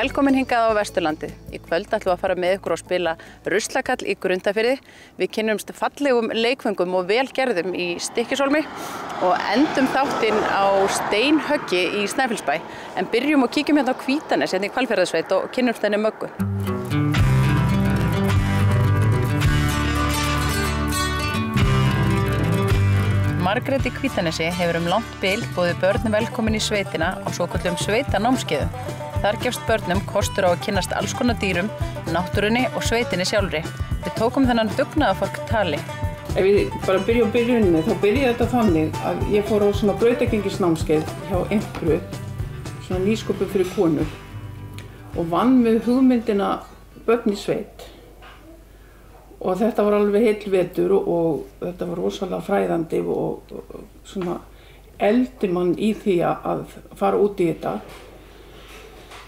Velkomin hingað á Vesturlandið. Í kvöld ætlum við að fara með ykkur og spila Ruslakall í Grundarfirði. Við kynnumst fallegum leikföngum og velgerðum í Stykkishólmi og endum þáttinn á Steinhöggi í Snæfellsbæ. En byrjum og kíkjum hérna á Hvítanes hérna í Hvalfjarðarsveit og kynnumst henni Möggu. Margrét í Hvítanesi hefur langt bil boðið börnum velkomin í sveitina á svokölluðum sveitanámskeiðum. Þar gefst börnum kostur á að kynnast alls konar dýrum, náttúrunni og sveitinni sjálfri. Við tókum þennan dugnaðarfólk tali. Ef við bara byrjum á byrjuninni, þá byrjaði þetta þannig að ég fór á svona brautagengisnámskeið hjá Impru, svona nýsköpun fyrir konur og vann með hugmyndina Börn í sveit. Og þetta var alveg heill vetur og þetta var rosalega fræðandi og svona eldi mann í því að fara út í þetta.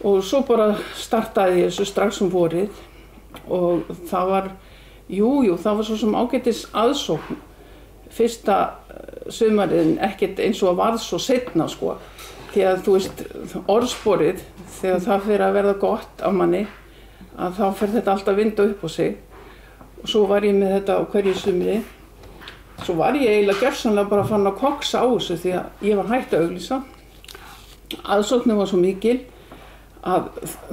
Og svo bara startaði ég þessu strax vorið og það var, það var svo sem ágætis aðsókn fyrsta sumarið, ekkert eins og að varð svo seinna sko. Því að þú veist, orðsporið, þegar það fyrir að verða gott af manni, að þá fer þetta alltaf vinda upp á sig. Og svo var ég með þetta á hverju sumri. Svo var ég eiginlega gjörsamlega bara fann að koksa á þessu því að ég var hætt að auglýsa. Aðsóknin var svo mikil að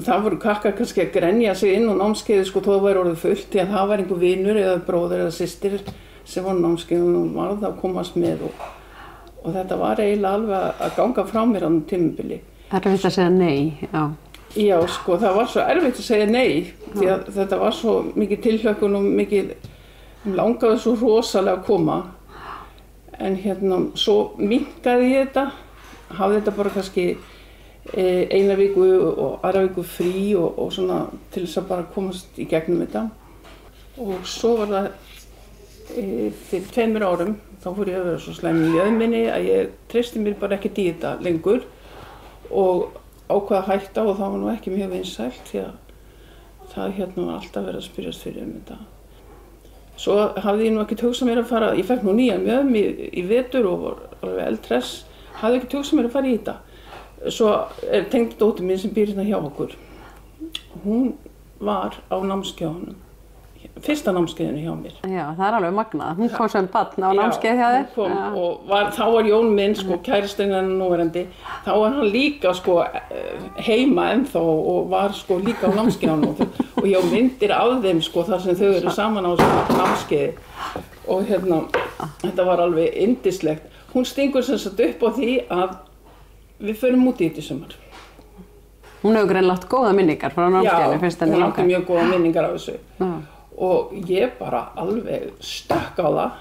það voru krakkar kannski að grenja sig inn á námskeiði sko þó það væri orðið fullt því að það var einhver vinur eða bróðir eða systir sem var á námskeiðinu og varð að komast með og þetta var eiginlega alveg að ganga frá mér á tímabili. Erfitt að segja nei, já. Já sko það var svo erfitt að segja nei því að þetta var svo mikið tilhlökkun og mikið langaði svo rosalega að koma en svo minnkaði ég þetta, hafði þetta bara kannski eina viku og aðra viku frí og svona til þess að bara komast í gegnum þetta og svo var það fyrir 2 árum þá fór ég að vera svo slæm í mjöðminni að ég treysti mér bara ekkert í þetta lengur og ákvað að hætta og það var nú ekki mjög vinsælt því að það var alltaf verið að spyrjast fyrir þetta. Svo hafði ég nú ekkert hugsað mér að fara, ég fekk nú nýjan mjöðm í vetur og var alveg eldhress, hafði ekkert hugsað mér að fara í þetta. Svo tengdadóttir mín sem býr hérna hjá okkur. Hún var á námskeiðunum, fyrsta námskeiðinu hjá mér. Já, það er alveg magnað. Hún kom sem barn á námskeið hjá þér. Já, hún kom og þá var Jón minn, sko, kærastinn hennar núverandi, þá var hann líka sko heima ennþá og var sko líka á námskeiðunum og ég á myndir af þeim sko þar sem þau eru saman á námskeiði og þetta var alveg yndislegt. Hún stingur sem sagt upp á því að við förum út í þetta í sumar. Hún hefur greinilega átt góða minningar frá námskeiðinu fyrst henni hún langaði. átti mjög góða minningar af þessu. Og ég bara alveg stökk á það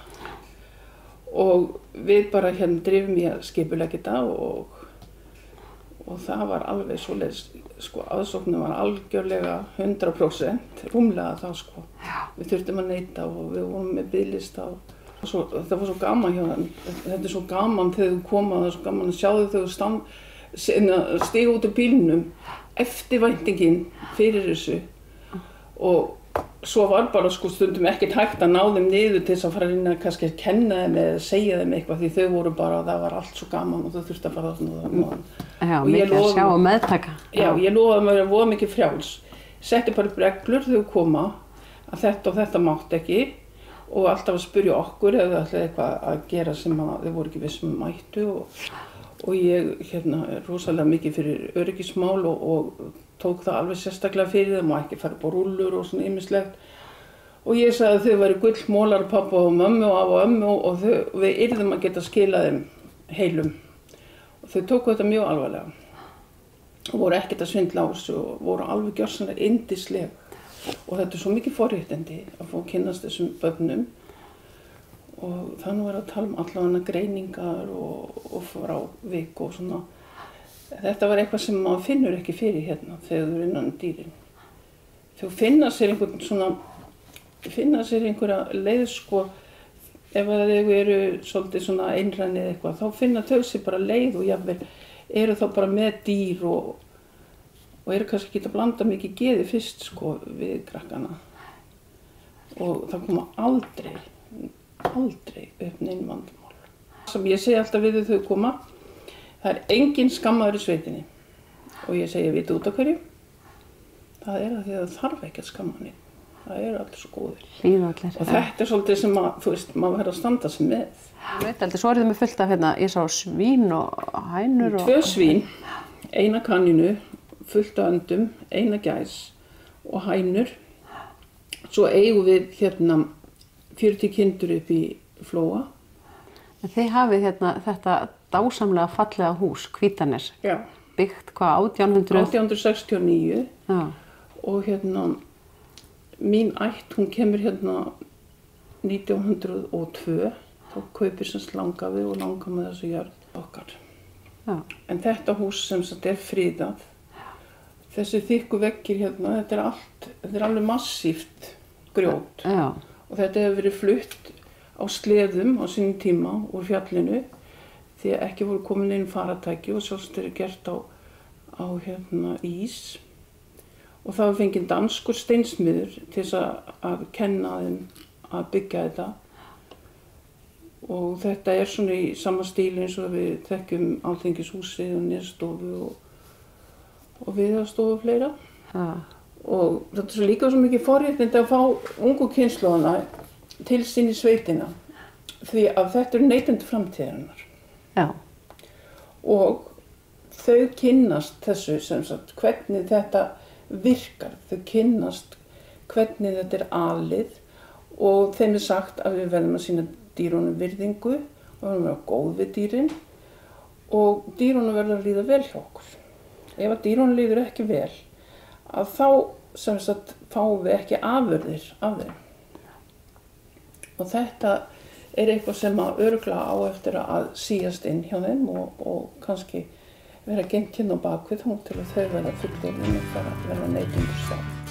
og við bara drifum í að skipuleggja þetta og það var alveg svoleiðis, sko, aðsóknin var algjörlega 100%, rúmlega það sko. Við þurftum að neita og við vorum með biðlista og þetta var svo gaman hjá þeim. Þetta svo gaman þegar þú koma, það svo gaman að sjá þau þegar þú stiga út úr bílnum, eftirvæntingin fyrir þessu og svo var bara sko stundum ekkert hægt að ná þeim niður til þess að fara inn að kannski kenna þeim eða segja þeim eitthvað því þau voru bara, það var allt svo gaman og þau þurftu að fara þarna. Já, mikið að sjá og meðtaka. Já, ég lofaði mér að voða mikið frjáls. Setti bara upp reglur þegar þau koma að þetta og þetta mátt ekki og alltaf að spyrja okkur ef þau ætlaði eitthvað að gera sem að þau voru ekki vissum mættu og ég er rosalega mikið fyrir öryggismál og tók það alveg sérstaklega fyrir þeim og ekki fara upp á rúllur og svona ýmislegt og ég sagði að þau væri gullmólar pabba og mömmu og afa og ömmu og við yrðum að geta skilað þeim heilum og þau tóku þetta mjög alvarlega og voru ekkert að svindla á þessu og voru alveg gjörsamlega yndisleg og þetta svo mikið forréttindi að fá að kynnast þessum börnum og þannig var að tala allavega greiningar og frávik og svona. Þetta var eitthvað sem maður finnur ekki fyrir hérna þegar þú innan dýrin. Þau finna sér einhverja leið sko ef að þau eru svolítið svona einræn eða eitthvað, þá finna þau sér bara leið og jafnvel eru þá bara með dýr og eru kannski ekki að blanda mikið geði fyrst sko við krakkana. Og það koma aldrei upp neinn vandamál. Sem ég segi alltaf við þau koma, það er engin skammaður í sveitinni. Og ég segi, vita út af hverju? Það er að því að það þarf ekki að skamma neitt. Það eru allir svo góðir. Hlýða allir. Og þetta er svolítið sem að, þú veist, maður verður að standa sig með. Svo eru þið með fullt af hérna, ég sá svín og hænur og... 2 svín, 1 kanínu, fullt af öndum, 1 gæs og hænur. Svo eigum við hérna 40 kindur upp í Flóa. En þið hafið hérna þetta dásamlega fallega hús, Hvítanes. Já. Byggt hvað, 1869. Já. Og hérna, mín ætt, hún kemur hérna 1902. Þá kaupir sem langafi og langar með þessu jörð okkar. Já. En þetta hús sem sagt er friðað. Þessi þykku veggir hérna, þetta er alveg massíft grjót. Já. Og þetta hefur verið flutt á sleðum á sínum tíma úr fjallinu því að ekki voru komin inn faratæki og sjálfst eru gert á hérna ís. Og það var fengið danskur steinsmiður til þess að kenna þeim að byggja þetta. Og þetta er svona í sama stíli eins og við þekkjum Alþingishúsið og Nesstofu og Viðarstofu og fleira. Já. Og þetta er svo líka svo mikið forréttindi að fá ungu kynslóðana til sín í sveitina. Því að þetta eru neytendur framtíðarinnar. Já. Og þau kynnast þessu sem sagt, hvernig þetta virkar. Þau kynnast hvernig þetta er alið og þeim er sagt að við verðum að sýna dýrunum virðingu og verðum að vera góð við dýrin og dýrunum verður að líða vel hjá okkur. Ef að dýrunum líður ekki vel, að þá sem sagt fáum við ekki afurðir af þeim. Og þetta er eitthvað sem að örugglega á eftir að síast inn hjá þeim og kannski vera geymt hérna á bakvið til að þau verða fullorðin og verða neytendur sjálf.